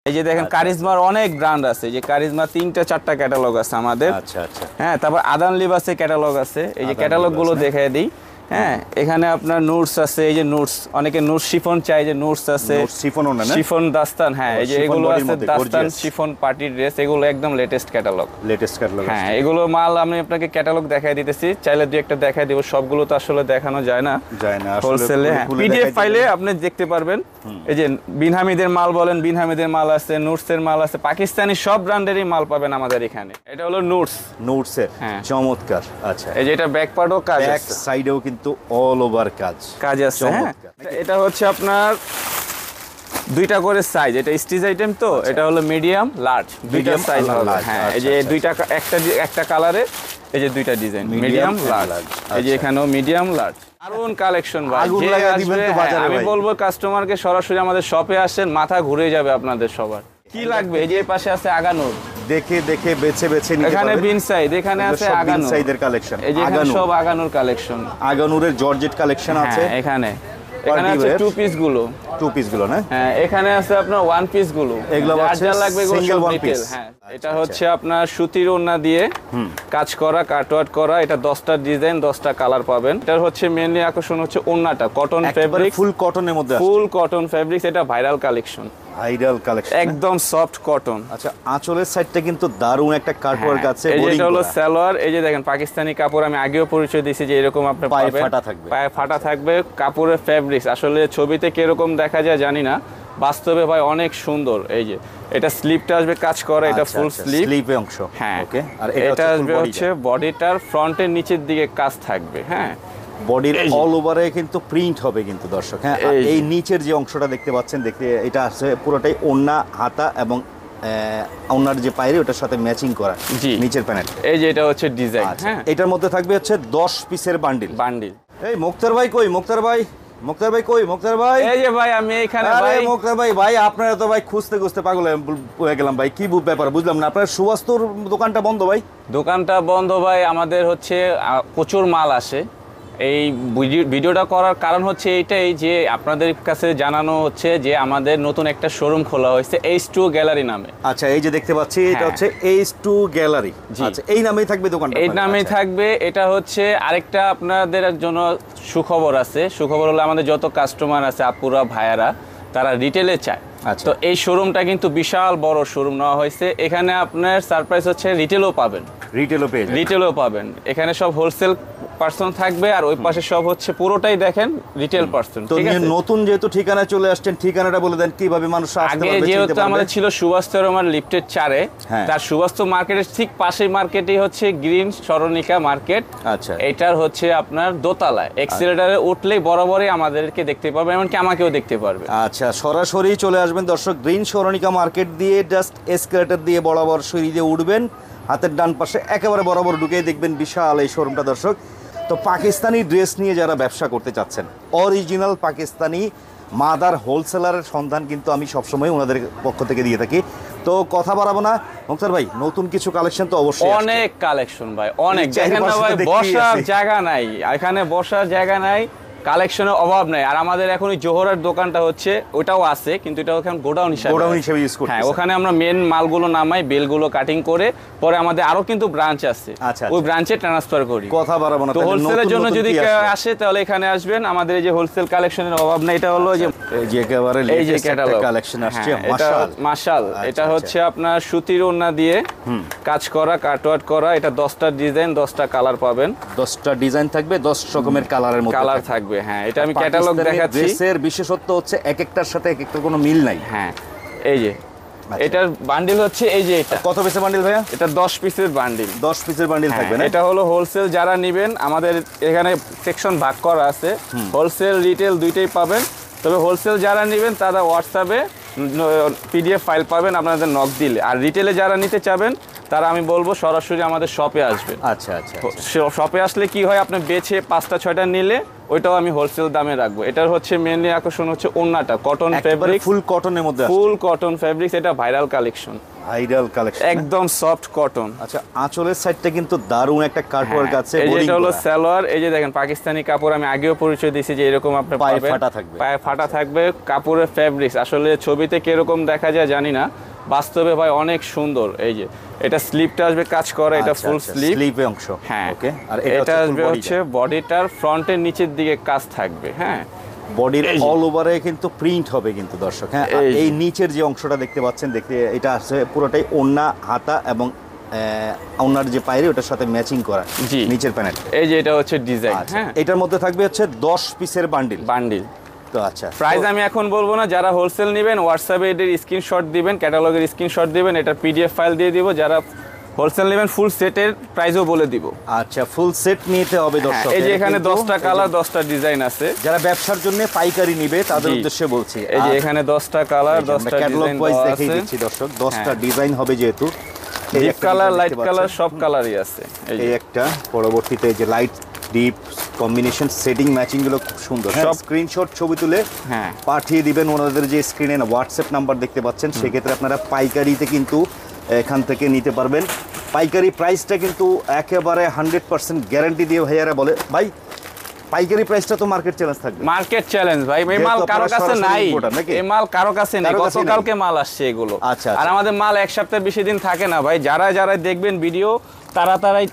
এই যে দেখেন কারিজমার অনেক ব্র্যান্ড আছে, যে কারিজমা 3টা 4টা ক্যাটালগ আছে আমাদের। আচ্ছা আচ্ছা। হ্যাঁ, তারপর আদান লিবাসের ক্যাটালগ আছে, এই যে ক্যাটালগ গুলো দেখাই দিই। হ্যাঁ, এখানে আপনার নুটস আছে, এই যে নুটস, অনেকে নুটস শিফন চাই, যে নুটস আছে, শিফনও না, শিফন দাস্তান। হ্যাঁ, এই যে এগুলো আছে দাস্তান শিফন পার্টি ড্রেস, এগুলো একদম লেটেস্ট ক্যাটালগ। হ্যাঁ, এগুলো মাল আমি আপনাকে ক্যাটালগ দেখাই দিতেছি, চাইলে দুই একটা দেখাই দিব, সবগুলো তো আসলে দেখানো যায় না হোলসেলে। পিডিএফ ফাইলে আপনি দেখতে পারবেন। এই যে বিন হামিদের মাল বলেন, বিন হামিদের মাল আছে, নুটসের মাল আছে, পাকিস্তানি সব ব্র্যান্ডেরই মাল পাবেন আমাদের এখানে। এটা হলো নুটসের। হ্যাঁ, চমৎকার। আচ্ছা, এই যে এটা ব্যাক পার্টও কাজ আছে, ব্যাক সাইডেও কিন্তু অল ওভার কাজ আছে। হ্যাঁ, এটা হচ্ছে আপনার দুইটা করে সাইজ, এটা স্টিচ আইটেম তো, এটা হলো মিডিয়াম লার্জ, দুইটা সাইজ হবে। হ্যাঁ, এই যে দুইটা একটা কালারে, এই যে দুইটা ডিজাইন মিডিয়াম লার্জ, এই যে এখানেও মিডিয়াম লার্জ। দারুন কালেকশন ভাই, আমি বলবো কাস্টমারকে সরাসরি আমাদের শপে আসেন, মাথা ঘুরে যাবে আপনাদের সবার। কি লাগবে, এই যে পাশে আছে আগানুর, দেখে বেছে নিতে পারবেন। এখানে বিন সাইড, এখানে আছে আগানুর সাইডের কালেকশন, এই যে এখানে সব আগানুর কালেকশন, আগানুরের জর্জেট কালেকশন আছে। এখানে আছে টু পিস গুলো না। হ্যাঁ, এখানে আছে আপনার ওয়ান পিস গুলো, এগুলো যা লাগবে সিঙ্গেল ওয়ান পিস। হ্যাঁ, এটা হচ্ছে আপনার সুতির ওড়না দিয়ে কাজ করা, কাটওয়ার্ক করা, এটা 10টা ডিজাইন 10টা কালার পাবেন। এটা হচ্ছে মেইনলি আকর্ষণ হচ্ছে ওড়নাটা কটন ফেব্রিক, ফুল কটনের মধ্যে, ফুল কটন ফেব্রিক্স, এটা ভাইরাল কালেকশন, একদম সফট কটন। আচ্ছা, আঁচলের সাইডটা কিন্তু দারুণ একটা কাটওয়ার্ক আছে। এটা হলো সালোয়ার, এই যে দেখেন পাকিস্তানি কাপড়, আমি আগেও পরিচয় দিয়েছি যে এরকম আপনার পায়ে ফাটা থাকবে, পায়ে ফাটা থাকবে। কাপড়ের ফেব্রিক্স আসলে ছবিতে কিরকম দেখা যায় জানি না, বাস্তবে ভাই অনেক সুন্দর। এই যে এটা স্লিপটা আসবে কাজ করা, এটা ফুল স্লিপে অংশ। হ্যাঁ, ওকে। আর এটা আসবে হচ্ছে বডিটার ফ্রন্টের নিচের দিকে কাজ থাকবে। হ্যাঁ, বডির অল ওভারে কিন্তু প্রিন্ট হবে কিন্তু দর্শক। হ্যাঁ, এই নিচের যে অংশটা দেখতে পাচ্ছেন, এটা আছে পুরোটাই ওড়না, হাতা এবং ওড়নার যে পায়রে ওটার সাথে ম্যাচিং করা নিচের প্যানেল। এই যে এটা হচ্ছে ডিজাইন। হ্যাঁ, এটার মধ্যে থাকবে হচ্ছে 10 পিসের বান্ডিল। এই মুক্তার ভাই কই, মুক্তার ভাই কই, মুক্তার ভাই? এই যে ভাই আমি এখানে। ভাই মুক্তার ভাই আপনারা তো ভাই খুঁজতে পাগল হয়ে গেলাম ভাই, কি ব্যাপার বুঝলাম না। আপনার সুবাস্তর দোকানটা বন্ধ ভাই? দোকানটা বন্ধ ভাই, আমাদের হচ্ছে প্রচুর মাল আসে। এই ভিডিওটা করার কারণ হচ্ছে এইটাই যে আপনাদের কাছে জানানো হচ্ছে যে আমাদের নতুন একটা শোরুম খোলা হয়েছে H2 গ্যালারি নামে। আচ্ছা, এই যে দেখতে পাচ্ছি এটা হচ্ছে H2 গ্যালারি। আচ্ছা, এই নামেই থাকবে দোকানটা? এই নামেই থাকবে। এটা হচ্ছে আরেকটা আপনাদের জন্য সুখবর আছে। সুখবর হলো আমাদের যত কাস্টমার আছে, আপুরা ভাইয়ারা, তারা রিটেলে চায়। তো এই শোরুমটা কিন্তু বিশাল বড় শোরুম নেওয়া হয়েছে। এখানে আপনার সারপ্রাইজ হচ্ছে রিটেলও পাবেন। এখানে সব হোলসেল পার্সন থাকবে, আর ওই পাশে সব হচ্ছে পুরোটাই দেখেন রিটেল পার্সন। তো নতুন যেহেতু ঠিকানা চলে আসছেন, ঠিকানাটা বলে দেন কিভাবে মানুষ আসতে পারবে। আগে যেহেতু আমাদের ছিল সুভাষ আমার লিফটের 4-এ, তার সুভাষ মার্কেটের ঠিক পাশেই মার্কেটই হচ্ছে গ্রিন সরণিকা মার্কেট। আচ্ছা, এটার হচ্ছে আপনার দোতলায় এক্সিলেটরে উঠলেই বরাবরই আমাদেরকে দেখতে পারবে, এমনকি আমাকেও দেখতে পারবে। আচ্ছা, সরাসরি চলে আসবেন দর্শক, গ্রিন সরণিকা মার্কেট দিয়ে জাস্ট এসকেলেটর দিয়ে বরাবর সিঁড়ি দিয়ে উঠবেন, হাতের ডান পাশে একেবারে বরাবর ঢুকেই দেখবেন বিশাল এই শোরুমটা দর্শক। তো পাকিস্তানি ড্রেস নিয়ে যারা ব্যবসা করতে চাচ্ছেন, অরিজিনাল পাকিস্তানি মাদার হোলসেলারের সন্ধান কিন্তু আমি সবসময় ওনাদের পক্ষ থেকে দিয়ে থাকি। তো কথা বাড়াবো না, মুক্তার ভাই নতুন কিছু কালেকশন তো অবশ্যই অনেক কালেকশন ভাই, অনেক। দেখেন না ভাই, বসার জায়গা নাই এখানে, বসার জায়গা নাই, কালেকশনের অভাব নাই। আর আমাদের এখন ওই জোহরার দোকানটা হচ্ছে, ওটাও আছে কিন্তু এটা ওখানে গোডাউন হিসেবে ইউজ করছি। হ্যাঁ, ওখানে আমরা মেন মালগুলো নামাই, বেলগুলো কাটিং করে, পরে আমাদের আরো কিন্তু ব্রাঞ্চ আছে, ওই ব্রাঞ্চে ট্রান্সফার করি। কথা বাড়াবো না, তো হোলসেলের জন্য যদি আসে তাহলে এখানে আসবেন। আমাদের এই যে হোলসেল কালেকশনের অভাব নাই। এটা হলো যে একেবারে লেটেস্ট একটা কালেকশন আসছে, মাশাল। এটা হচ্ছে আপনার সুতির ওড়না দিয়ে কাজ করা, কাটওয়ার্ক করা, এটা 10টা ডিজাইন 10টা কালার পাবেন। 10টা ডিজাইন থাকবে, 10 রকমের কালারের মধ্যে কালার থাকবে। হ্যাঁ, এটা আমি ক্যাটালগ দেখাচ্ছি। ড্রেসের বিশেষত্ব হচ্ছে এক একটার সাথে এক একটা কোনো মিল নাই। হ্যাঁ, এই যে এটার বান্ডিল হচ্ছে, এই যে এটা কত পিসের বান্ডিল ভাইয়া? এটা 10 পিসের বান্ডিল। 10 পিসের বান্ডিল থাকবে না? এটা হলো হোলসেল যারা নেবেন, আমাদের এখানে সেকশন ভাগ করা আছে, হোলসেল রিটেল দুইটাই পাবেন। তবে হোলসেল যারা নেবেন তারা হোয়াটসঅ্যাপে পিডিএফ ফাইল পাবেন আপনাদের নক দিলে, আর রিটেলে যারা নিতে চাবেন তারা আমি বলবো সরাসরি আমাদের শপে আসবে। আচ্ছা আচ্ছা, শপে আসলে কি হয়, আপনি বেছে 5টা 6টা নিলে ওইটাও আমি হোলসেল দামে রাখবো। এটার হচ্ছে মেইনলি আকর্ষণ হচ্ছে ওন্নাটা কটন ফেব্রিক, ফুল কটনের মধ্যে, ফুল কটন ফেব্রিক্স, এটা ভাইরাল কালেকশন, একদম সফট কটন। আচ্ছা, আঁচলের সাইডটা কিন্তু দারুণ একটা কাটওয়ার্ক আছে। এই যে এটা হলো সালোয়ার, এই যে দেখেন পাকিস্তানি কাপড়, আমি আগেও পরিচয় দিয়েছি যে এরকম আপনি পায়ে ফাটা থাকবে, পায়ে ফাটা থাকবে। কাপড়ের ফেব্রিক্স আসলে ছবিতে কিরকম দেখা যায় জানি না, বাস্তবে ভাই অনেক সুন্দর। এই যে এটা স্লিপটা আসবে কাজ করে, এটা ফুল স্লিপে অংশ। হ্যাঁ, ওকে। আর এটা আসবে হচ্ছে বডিটার ফ্রন্টের নিচের দিকে কাজ থাকবে। হ্যাঁ, বডির অল ওভারে কিন্তু প্রিন্ট হবে কিন্তু দর্শক। হ্যাঁ, এই নিচের যে অংশটা দেখতে পাচ্ছেন, দেখতে এটা আছে পুরোটাই ওন্না, হাতা এবং ওন্নার যে পায়রে ওটার সাথে ম্যাচিং করা নিচের প্যানেল। এই যে এটা হচ্ছে ডিজাইন। হ্যাঁ, এটার মধ্যে থাকবে হচ্ছে 10 পিসের বান্ডিল। তো আচ্ছা, প্রাইস আমি এখন বলবো না, যারা হোলসেল নেবেন হোয়াটসঅ্যাপে এর স্ক্রিনশট দিবেন, ক্যাটালগের স্ক্রিনশট দিবেন, এটা পিডিএফ ফাইল দিয়ে দিব। যারা হোলসেল নেবেন ফুল সেটের প্রাইসও বলে দিব। আচ্ছা, ফুল সেট নিতে হবে দর্শক। এই যে এখানে 10টা কালার 10টা ডিজাইন আছে। যারা ব্যবসার জন্য পাইকারি নেবে তাদের উদ্দেশ্যে বলছি। এই যে এখানে 10টা কালার 10টা ক্যাটালগ ওয়াইজ দেখিয়ে দিচ্ছি দর্শক। 10টা ডিজাইন হবে, যেহেতু ডিপ কালার লাইট কালার সব কালারই আছে। এই একটা, পরবর্তীতে যে light deep combination setting matching গুলো খুব সুন্দর। সব স্ক্রিনশট ছবি তুলে পাঠিয়ে দিবেন ওনাদের যে স্ক্রিনে হোয়াটসঅ্যাপ নাম্বার দেখতে পাচ্ছেন। সেক্ষেত্রে আপনারা পাইকারিতে কিন্তু এখান থেকে নিতে পারবেন। পাইকারি প্রাইসটা কিন্তু একেবারে 100% গ্যারান্টি দিয়ে ভাইয়ারা বলে, ভাই পাইকারি প্রাইসটা তো মার্কেট চ্যালেঞ্জ থাকবে। মার্কেট চ্যালেঞ্জ ভাই, এই মাল কারো কাছে নাই, এই মাল কারো কাছে নেই। গতকালকে মাল আসছে এগুলো। আর আমাদের মাল এক সপ্তাহ বেশি দিন থাকে না ভাই। যারা দেখবেন ভিডিও তারাই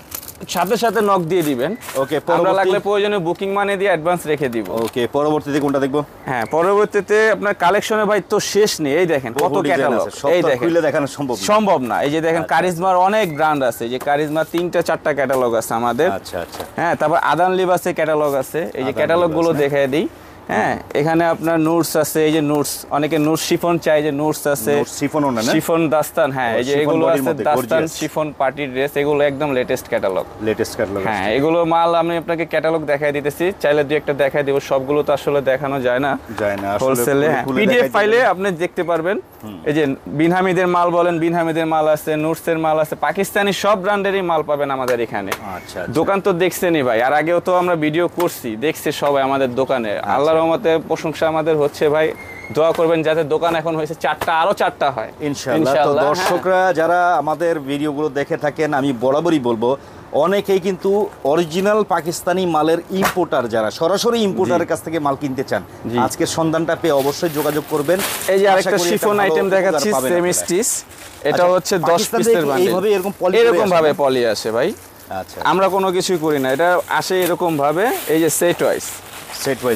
সাথে সাথে নক দিয়ে দিবেন। ওকে, আমরা লাগলে প্রয়োজনে বুকিং মানে দিয়ে অ্যাডভান্স রেখে দিব। ওকে, পরবর্তীতে কোনটা দেখবো? হ্যাঁ, পরবর্তীতে আপনার কালেকশনে ভাই তো শেষ নেই। এই দেখেন কত ক্যাটালগ, এই দেখেন খুলে দেখানো সম্ভব না। এই যে দেখেন কারিজমার অনেক ব্র্যান্ড আছে, যে কারিজমার 3টা 4টা ক্যাটালগ আছে আমাদের। আচ্ছা আচ্ছা। হ্যাঁ, তারপর আদান লিবাসের ক্যাটালগ আছে, এই যে ক্যাটালগ গুলো দেখায় দিই। হ্যাঁ, এখানে আপনার নুটস আছে, এই যে নুটস, অনেকে নুটস শিফন চাই, যে নুটস আছে, শিফন দাস্তান। হ্যাঁ, এই যে এগুলো আছে দাস্তান শিফন পার্টি ড্রেস, এগুলো একদম লেটেস্ট ক্যাটালগ। হ্যাঁ, এগুলো মাল আমি আপনাকে ক্যাটালগ দেখাই দিতেছি, চাইলে দুই একটা দেখাই দেব। সবগুলো তো আসলে দেখানো যায় না হোলসেলে। পিডিএফ ফাইলে আপনি দেখতে পারবেন। এই যে বিন হামিদের মাল বলেন, বিন হামিদের মাল আছে, নুটসের মাল আছে, পাকিস্তানি সব ব্র্যান্ডেরই মাল পাবেন আমাদের এখানে। দোকান তো দেখছেনই ভাই, আর আগেও তো আমরা ভিডিও করছি, দেখছে সবাই আমাদের দোকানে। আল্লাহর রহমতে প্রশংসা আমাদের হচ্ছে ভাই। দোয়া করবেন যাতে দোকান এখন হয়েছে 4টা, আরো 4টা হয় ইনশাআল্লাহ। তো দর্শকরা যারা আমাদের ভিডিওগুলো দেখে থাকেন, আমি বরাবরই বলবো, অনেকেই কিন্তু অরিজিনাল পাকিস্তানি মালের ইম্পোর্টার, যারা সরাসরি ইম্পোর্টারের কাছ থেকে মাল কিনতে চান, আজকে সন্ধানটা পেয়ে অবশ্যই যোগাযোগ করবেন। এই যে আরেকটা শিফন আইটেম দেখাচ্ছি, সেমি স্টিচ। এটা হচ্ছে 10 পিসের বান্ডেল, এরকম ভাবে পলি আসে ভাই। আচ্ছা, আমরা কোনো কিছুই করি না, এটা আসে এরকম ভাবে। এই যে সেট ওয়াইজ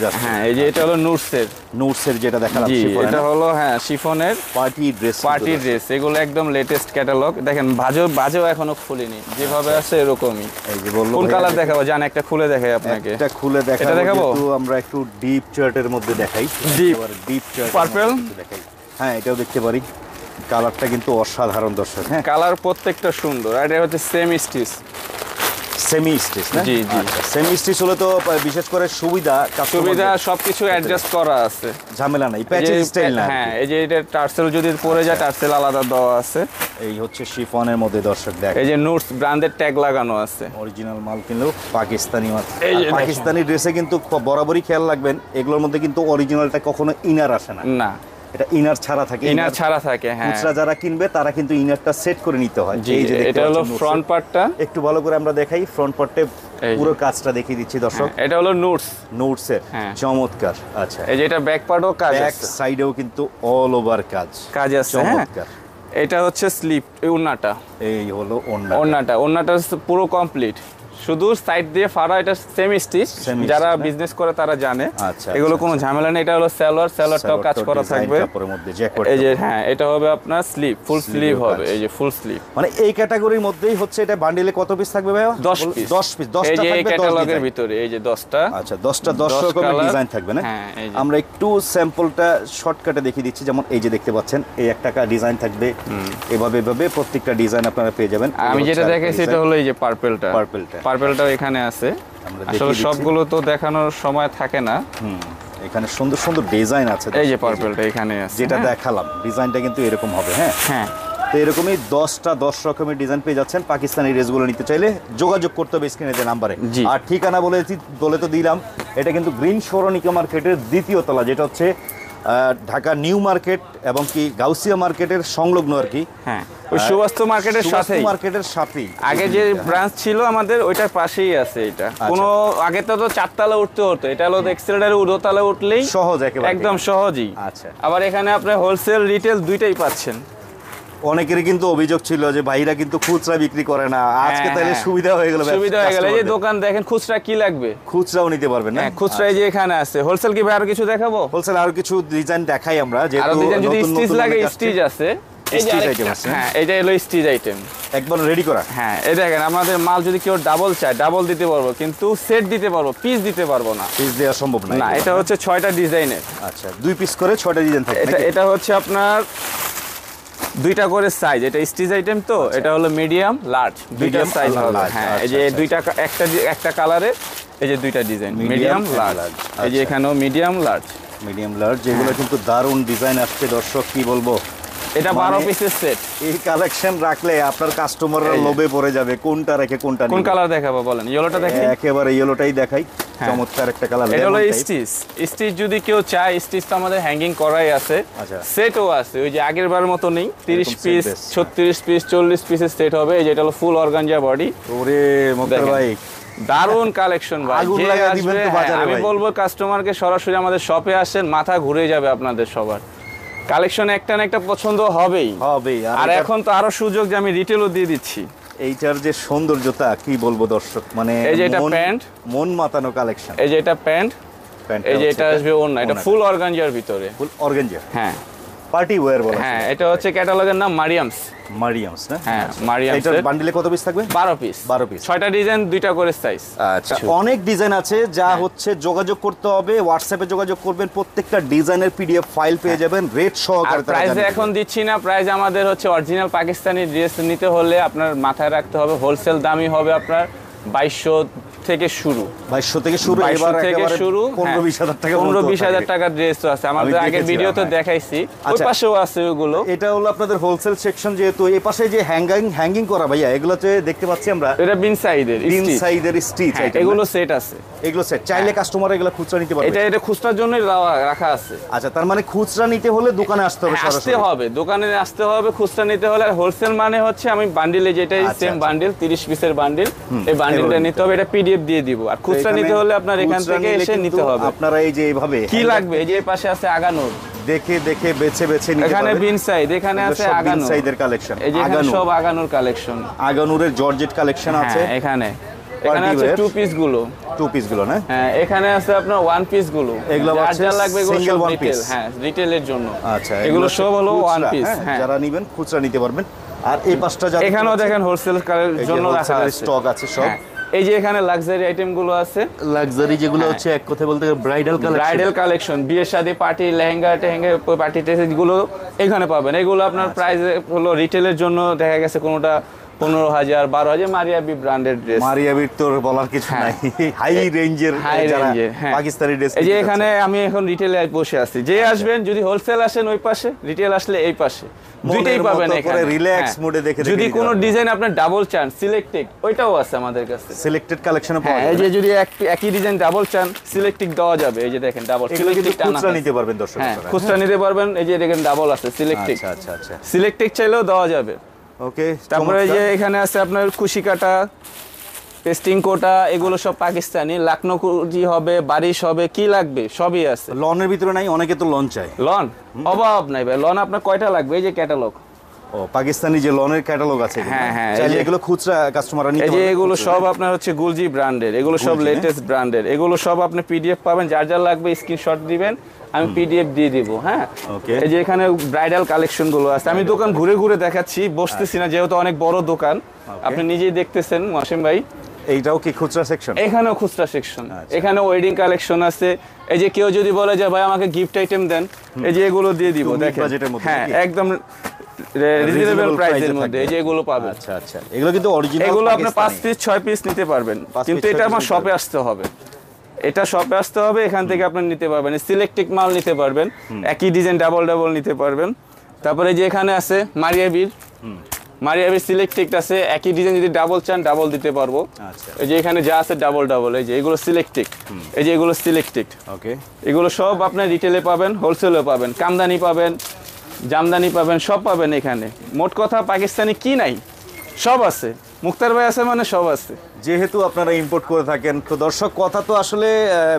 আছে। হ্যাঁ, এই যে এটা হলো নুটসের যেটা দেখালাম, এটা হলো হ্যাঁ শিফনের পার্টি ড্রেস। এগুলো একদম লেটেস্ট ক্যাটালগ। দেখেন বাজেও এখনো খুলিনি, যেভাবে আছে এরকমই। এই যে বললো কোন কালার দেখাবো জান, একটা খুলে দেখাই আপনাকে। এটা খুলে দেখাবো, আমরা একটু ডিপ চার্টের মধ্যে দেখাই। ডিপ চার্ট পার্পল দেখাই। হ্যাঁ, এটাও দেখতে পারি। কালারটা কিন্তু অসাধারণ দর্শক। হ্যাঁ, কালার প্রত্যেকটা সুন্দর। আর এটা হচ্ছে সেমি স্টিচ না? জি জি, সেমি স্টিচ হলে তো বিশেষ করে সুবিধা সবকিছু অ্যাডজাস্ট করা আছে, ঝামেলা নাই, প্যাচের স্টাইল না। হ্যাঁ, এই যে এটা টার্সেল যদি পরে যায়, টার্সেল আলাদা দেওয়া আছে। এই হচ্ছে শিফনের মধ্যে দর্শক দেখেন, এই যে নুটস ব্র্যান্ডের ট্যাগ লাগানো আছে। অরিজিনাল মাল কিনলেও পাকিস্তানি মাল। পাকিস্তানি ড্রেসে কিন্তু বরাবরই খেয়াল রাখবেন, এগুলোর মধ্যে কিন্তু অরিজিনালটা কখনো ইনার আসে না। এটা ইনার ছাড়া থাকে। হ্যাঁ, খুচরা যারা কিনবে তারা কিন্তু ইনারটা সেট করে নিতে হয়। এই যে এটা হলো ফ্রন্ট পার্টটা, একটু ভালো করে আমরা দেখাই। ফ্রন্ট পার্টে পুরো কাজটা দেখিয়ে দিচ্ছি দর্শক। এটা হলো নুটসের চমৎকার। আচ্ছা, এই যে এটা ব্যাক পার্টও কাজ আছে, ব্যাক সাইডেও কিন্তু অল ওভার কাজ আছে। চমৎকার। এটা হচ্ছে স্লিপ, ওন্নাটা। এই হলো ওন্নাটা পুরো কমপ্লিট, শুধু সাইড দিয়ে ফাড়া। এটা সেমি স্টিচ, যারা বিজনেস করে তারা জানে। এগুলো কোনো ঝামেলা নেই। এটা হলো সালোয়ারটাও কাজ করা থাকবে। এই যে হ্যাঁ, এটা হবে আপনার স্লিভ, ফুল স্লিভ হবে। এই যে ফুল স্লিভ, মানে এই ক্যাটাগরির মধ্যেই হচ্ছে। এটা বান্ডিলে কত পিস থাকবে ভাই? 10 পিস। 10টা থাকবে এই ক্যাটালগের ভিতরে। এই যে 10টা। আচ্ছা, 10টা 10 রকমের ডিজাইন থাকবে না? আমরা একটু স্যাম্পলটা শর্টকাটে দেখিয়ে দিচ্ছি। যেমন এই যে দেখতে পাচ্ছেন, এই একটা ডিজাইন থাকবে, এভাবে প্রত্যেকটা ডিজাইন আপনারা পেয়ে যাবেন। আমি যেটা দেখাইছি এটা হলো এই যে পার্পলটাও এখানে আছে। আসলে সবগুলো তো দেখানোর সময় থাকে না। এখানে সুন্দর সুন্দর ডিজাইন আছে। এই যে পার্পলটা এখানে আছে, যেটা দেখালাম ডিজাইনটা কিন্তু এরকম হবে। হ্যাঁ, তো এরকমই 10 রকমের ডিজাইন পেয়ে যাচ্ছেন। পাকিস্তানি ড্রেসগুলো নিতে চাইলে যোগাযোগ করতে হবে স্ক্রিনে যে নাম্বারে। আর ঠিকানা বলে তো দিলাম, এটা কিন্তু গ্রিন সৌরনিকা মার্কেটের দ্বিতীয় তলা, যেটা হচ্ছে ঢাকা নিউ মার্কেট এবং কি গাউসিয়া মার্কেটের সংলগ্ন আর কি। হ্যাঁ, ওই সুবাস্তু মার্কেটের সাথেই আগে যে ব্রাঞ্চ ছিল আমাদের ওইটার পাশেই আছে এটা। কোনো আগে তো 4 তলা উঠতে হতো, এটা হলো এক্সেলেটারে দোতলা উঠলেই সহজ, একেবারে একদম সহজই। আচ্ছা, আবার এখানে আপনি হোলসেল রিটেল দুইটাই পাচ্ছেন। অনেকেরই কিন্তু অভিযোগ ছিল যে ভাইরা কিন্তু খুচরা বিক্রি করে না, আজকে তাহলে সুবিধা হয়ে গেল। এই যে দোকান দেখেন, খুচরা কি লাগবে খুচরাও নিতে পারবেন না। খুচরা এই যে এখানে আছে। হোলসেল কি ভাই আরো কিছু দেখাবো? হোলসেল আরো কিছু ডিজাইন দেখাই আমরা, যে যদি স্টিচ লাগে স্টিচ আছে। হ্যাঁ, এটা হলো স্টিচ আইটেম একবার রেডি করা। হ্যাঁ, এই দেখেন আমাদের মাল যদি কেউ ডাবল চায় ডাবল দিতে পারবো, কিন্তু সেট দিতে পারবো, পিস দিতে পারবো না। পিস দেওয়া সম্ভব না। এটা হচ্ছে 6টা ডিজাইনের। আচ্ছা, 2 পিস করে 6টা ডিজাইন থাকে। এটা হচ্ছে আপনার 2টা করে সাইজ। এটা স্টিচ আইটেম তো, এটা হলো মিডিয়াম লার্জ, 2টা সাইজ হবে। হ্যাঁ, এই যে 2টা একটা কালারে এই যে 2টা ডিজাইন, মিডিয়াম লার্জ। এই যে এখানেও মিডিয়াম লার্জ, যেগুলো কিন্তু দারুণ ডিজাইন আসছে দর্শক, কি বলবো। এটা 12 পিসের সেট। এই কালেকশন রাখলে আপনার কাস্টমাররা লোভে পড়ে যাবে, কোনটা রেখে কোনটা নিবে। কোন কালার দেখাবো বলেন? ইয়েলোটা দেখাই, একেবারে ইয়েলোটাই দেখাই। চমৎকার একটা কালার। এটা হলো স্টিচ যদি কেউ চায়, স্টিচ তো আমাদের হ্যাঙ্গিং করাই আছে, সেটও আছে। ওই যে আগের বার মতো নেই, 30 পিস 36 পিস 40 পিসের সেট হবে। এই যে এটা হলো ফুল অর্গানজা বডি। ওরে মুক্তার ভাই, দারুন কালেকশন ভাই। আমি বলবো কাস্টমারকে সরাসরি আমাদের শপে আসেন, মাথা ঘুরে যাবে আপনাদের সবার। কালেকশন একটা না একটা পছন্দ হবেই। আর এখন তো আরো সুযোগ যে আমি রিটেলও দিয়ে দিচ্ছি। এইটার যে সৌন্দর্যতা কি বলবো দর্শক, মানে এই যে এটা প্যান্ট, মন মাতানো কালেকশন। এই যে এটা প্যান্ট, এই যে এটা আসবে ওন্না, এটা ফুল অর্গানজার ভিতরে। ফুল অর্গানজা, হ্যাঁ, পার্টি ওয়্যার বলা। হ্যাঁ, এটা হচ্ছে ক্যাটালগের নাম মারিয়ামস না? হ্যাঁ, মারিয়ামস। এটার বান্ডিলে কত পিস থাকবে? 12 পিস। 6টা ডিজাইন, 2টা করে সাইজ। আচ্ছা, অনেক ডিজাইন আছে, যা হচ্ছে যোগাযোগ করতে হবে, হোয়াটসঅ্যাপে যোগাযোগ করবেন, প্রত্যেকটা ডিজাইনের পিডিএফ ফাইল পেয়ে যাবেন রেট সহকারে। প্রাইস এখন দিচ্ছি না, প্রাইস আমাদের হচ্ছে অরিজিনাল পাকিস্তানি ড্রেস নিতে হলে আপনার মাথায় রাখতে হবে হোলসেল দামই হবে আপনার 2200 থেকে শুরু। 2200 থেকে শুরু, এবার একেবারে 15-20 টাকা, 15-20 টাকা ড্রেস তো আছে আমাদের। আগের ভিডিওতে দেখাইছি, ওই পাশেও আছে ওগুলো। এটা হলো আপনাদের হোলসেল সেকশন, যেহেতু এই পাশে যে হ্যাঙ্গিং করা ভাইয়া, এগুলোতে দেখতে পাচ্ছি আমরা, এটা বিন সাইডের স্টিচ, এগুলো সেট আছে। এগুলো সেট চাইলে কাস্টমার এগুলো খুচরা নিতে পারবে। এটা খুচরার জন্য রাখা আছে। আচ্ছা, তার মানে খুচরা নিতে হলে দোকানে আসতে হবে, দোকানে আসতে হবে খুচরা নিতে হলে। আর হোলসেল মানে হচ্ছে আমি বান্ডিলে, যেটাই সেম বান্ডিল 30 পিসের বান্ডিল, এই বান্ডিলটা নিতে হবে, এটা পিডিএফ দিয়ে দিব। আর খুচরা নিতে হলে আপনার এখান থেকে এসে নিতে হবে। আপনারা এই যে এইভাবে কি লাগবে, এই যে পাশে আছে আগানোর, দেখে বেছে নিতে পারবেন। এখানে বিন সাইড, এখানে আছে আগানোর সাইডের কালেকশন, এই যে এখানে সব আগানোর কালেকশন, আগানোরের জর্জেট কালেকশন আছে। এখানে আছে 2 পিস গুলো না? হ্যাঁ, এখানে আছে আপনার 1 পিস গুলো, এগুলো যা লাগবে এগুলো সব রিটেল। হ্যাঁ, রিটেলের জন্য। আচ্ছা, এগুলো সব হলো 1 পিস। হ্যাঁ, যারা নেবেন খুচরা নিতে পারবেন। আর এই পাঁচটা এখানেও দেখেন হোলসেল জন্য রাখা আছে, স্টক আছে সব। এই যে এখানে লাক্সারি আইটেম গুলো আছে, লাক্সারি যেগুলো হচ্ছে এক কথা বলতে ব্রাইডাল কালেকশন, বিয়ের শাদী পার্টি, লেহেঙ্গা পার্টি গুলো এখানে পাবেন। এগুলো আপনার প্রাইস হলো রিটেলের জন্য দেখা গেছে কোনোটা 15,000 12,000। মারিয়াবি ব্র্যান্ডের ড্রেস, মারিয়াবির তো বলার কিছু নাই, হাই রেঞ্জের পাকিস্তানি ড্রেস। এই যে এখানে আমি এখন রিটেলে বসে আছি, যে আসবেন, যদি হোলসেল আসেন ওই পাশে, রিটেল আসলে এই পাশে, দুইটাই পাবেন এখানে। রিল্যাক্স মোডে দেখে যদি কোনো ডিজাইন আপনার ডাবল চান, সিলেক্টেড ওইটাও আছে আমাদের কাছে, সিলেক্টেড কালেকশনে পাওয়া যায়। এই যে যদি একই ডিজাইন ডাবল চান, সিলেক্টেড দেওয়া যাবে। এই যে দেখেন ডাবল, সিলেক্টেড খুচরা নিতে পারবেন দর্শক, খুচরা নিতে পারবেন। এই যে দেখেন ডাবল আছে, সিলেক্টেড। আচ্ছা, সিলেক্টেড চাইলেও দেওয়া যাবে। ওকে, তারপরে যে এখানে আছে আপনার কুশি কাটা, পেস্টিং কোটা, এগুলো সব পাকিস্তানি। লাকনো কুচি হবে, বারিশ হবে, কি লাগবে সবই আছে। লনের ভিতরে নাই, অনেকে তো লন চায়। লন অভাব নাই ভাই, লন আপনার কয়টা লাগবে? এই যে ক্যাটালগ, পাকিস্তানি যে লনের ক্যাটালগ আছে, হ্যাঁ, এগুলো খুচরা কাস্টমাররা নিতে পারবে। এই যে এগুলো সব আপনার হচ্ছে গুলজি ব্র্যান্ডের, এগুলো সব লেটেস্ট ব্র্যান্ডের। এগুলো সব আপনি পিডিএফ পাবেন, যার লাগবে স্ক্রিনশট দিবেন, আমি পিডিএফ দিয়ে দিব। হ্যাঁ, এই যে এখানে ব্রাইডাল কালেকশন গুলো আছে। আমি দোকান ঘুরে ঘুরে দেখাচ্ছি, বসতেছি না, যেহেতু অনেক বড় দোকান, আপনি নিজেই দেখতেছেন ওয়াসিম ভাই। এইটাও কি খুচরা সেকশন? এখানেও খুচরা সেকশন, এখানে ওয়েডিং কালেকশন আছে। এই যে কেউ যদি বলে যে ভাই আমাকে গিফট আইটেম দেন, এই যে এগুলো দিয়ে দিব, দেখেন। হ্যাঁ, একদম রিজনেবল প্রাইসের মধ্যে এই যে এগুলো পাবেন। আচ্ছা, এগুলো কিন্তু অরিজিনাল, এগুলো আপনি 5 পিস 6 পিস নিতে পারবেন, কিন্তু এটা আমার শপে আসতে হবে। এখান থেকে আপনি নিতে পারবেন, সিলেক্টেড মাল নিতে পারবেন, একই ডিজাইন ডাবল নিতে পারবেন। তারপরে যে এখানে আছে মারিয়াবির, মারিয়াবি সিলেক্টেড আছে, একই ডিজাইন যদি ডাবল চান ডাবল দিতে পারবো। আচ্ছা, এই যে এখানে যা আছে ডাবল ডাবল, এই যে এগুলো সিলেক্টেড, এই যে এগুলো সিলেক্টেড। ওকে, এগুলো সব আপনার রিটেলে পাবেন, হোলসেলে পাবেন, কামদানি পাবেন, জামদানি পাবেন, সব পাবেন এখানে। মোট কথা পাকিস্তানি কি নাই, সব আছে। মুক্তার ভাই আছে মানে সব আছে। যেহেতু আপনারা ইম্পোর্ট করে থাকেন, তো দর্শক কথা তো আসলে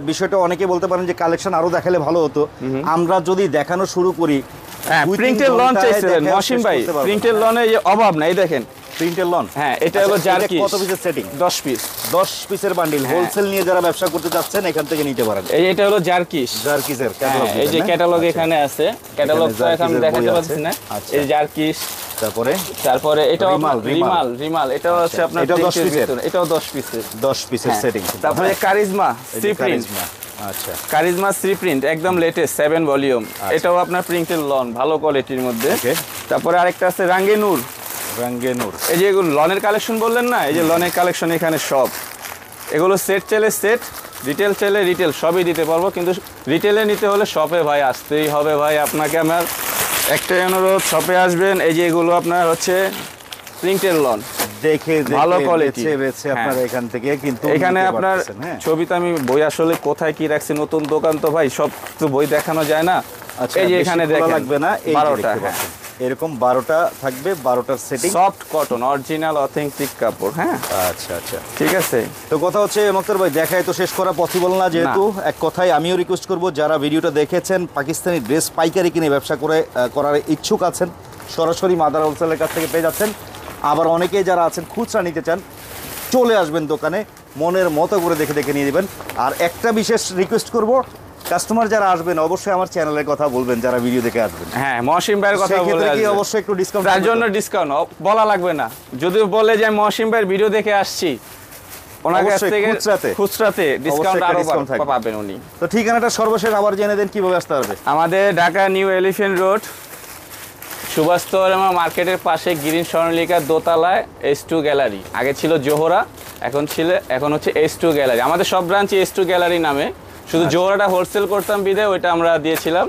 বিষয়টা অনেকে বলতে পারেন যে কালেকশন আরো দেখালে ভালো হতো। আমরা যদি দেখানো শুরু করি, হ্যাঁ, প্রিন্টের লন চাইছিলেন মহসিন ভাই, প্রিন্টের লনে অভাব নাই, দেখেন প্রিন্টের লন। হ্যাঁ, এটা হলো জারকি। কত পিসের সেটিং? 10 পিস। 10 পিসের বান্ডিল। হোলসেল নিয়ে যারা ব্যবসা করতে চাচ্ছেন এখান থেকে নিতে পারেন। এটা হলো জারকিস। জারকিসের ক্যাটালগ। এই যে ক্যাটালগ এখানে আছে, ক্যাটালগ তো এখন দেখাতে পাচ্ছি না। এই জারকিস, তারপরে এটাও রিমাল, এটাও আছে আপনার, এটাও 10 পিসের। এটাও 10 পিসের। 10 পিসের সেটিং। তারপরে কারিজমা সি প্রিন্ট। আচ্ছা, কারিজমা সি প্রিন্ট একদম লেটেস্ট 7 ভলিউম। এটাও আপনার প্রিন্টের লন, ভালো কোয়ালিটির মধ্যে। তারপরে আরেকটা আছে রাঙ্গে নূর। এই যে এগুলো লনের কালেকশন বললেন না, এই যে লনের কালেকশন এখানে সব। এগুলো সেট চাইলে সেট, রিটেল চাইলে রিটেল, সবই দিতে পারবো। কিন্তু রিটেলে নিতে হলে শপে ভাই আসতেই হবে। ভাই আপনাকে আমার একটাই অনুরোধ, শপে আসবেন। এই যে এগুলো আপনার হচ্ছে প্রিন্টের লন, দেখে ভালো কোয়ালিটি আপনারা এখান থেকে কিন্তু এখানে আপনার ছবিতে আমি বই আসলে কোথায় কি রাখছি, নতুন দোকান তো ভাই সব তো বই দেখানো যায় না। এই যে এখানে দেখেন লাগবে না, এই 12টা, এরকম 12টা থাকবে, 12টার setting, soft cotton, original authentic কাপড়। হ্যাঁ, আচ্ছা আচ্ছা, ঠিক আছে। তো কথা হচ্ছে মুক্তার ভাই, দেখাই তো শেষ করা পসিবল না, যেহেতু এক কথায় আমিও রিকোয়েস্ট করব, যারা ভিডিওটা দেখেছেন পাকিস্তানি ড্রেস পাইকারি কিনে ব্যবসা করার ইচ্ছুক আছেন, সরাসরি মাদার হোলসেলের কাছ থেকে পেয়ে যাচ্ছেন। আবার অনেকেই যারা আছেন খুচরা নিতে চান, চলে আসবেন দোকানে, মনের মতো করে দেখে দেখে নিয়ে নেবেন। আর একটা বিশেষ রিকোয়েস্ট করব, কাস্টমার যারা আসবেন অবশ্যই আমার চ্যানেলের কথা বলবেন, যারা ভিডিও দেখে আসবেন। হ্যাঁ, মহসিন ভাইয়ের কথা বলে কি অবশ্যই একটু ডিসকাউন্ট, তার জন্য ডিসকাউন্ট বলা লাগবে না। যদি বলে যে মহসিন ভাইয়ের ভিডিও দেখে আসছি, ওনার কাছ থেকে খুচরাতে ডিসকাউন্ট আরো পাবেন উনি। তো ঠিকানাটা সর্বশেষ আবার জেনে দেন, কিভাবে আসতে হবে? আমাদের ঢাকা নিউ এলিফ্যান্ট রোড, সুভাষতর মার্কেটের পাশে গ্রিন স্বর্ণলিকার দোতলায় S2 গ্যালারি। আগে ছিল জোহরা, এখন হচ্ছে S2 গ্যালারি। আমাদের সব ব্রাঞ্চই S2 গ্যালারি নামে, শুধু জোহরাটা হোলসেল করতাম বিদে ওইটা আমরা দিয়েছিলাম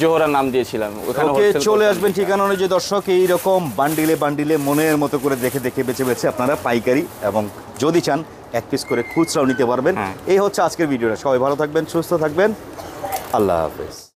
জোহরার নাম দিয়েছিলাম। ওকে, চলে আসবেন ঠিকানা অনুযায়ী দর্শক, এইরকম বান্ডিলে বান্ডিলে মনের মতো করে দেখে দেখে বেছে বেছে আপনারা পাইকারি এবং যদি চান এক পিস করে খুচরাও নিতে পারবেন। এই হচ্ছে আজকের ভিডিওটা। সবাই ভালো থাকবেন, সুস্থ থাকবেন, আল্লাহ হাফেজ।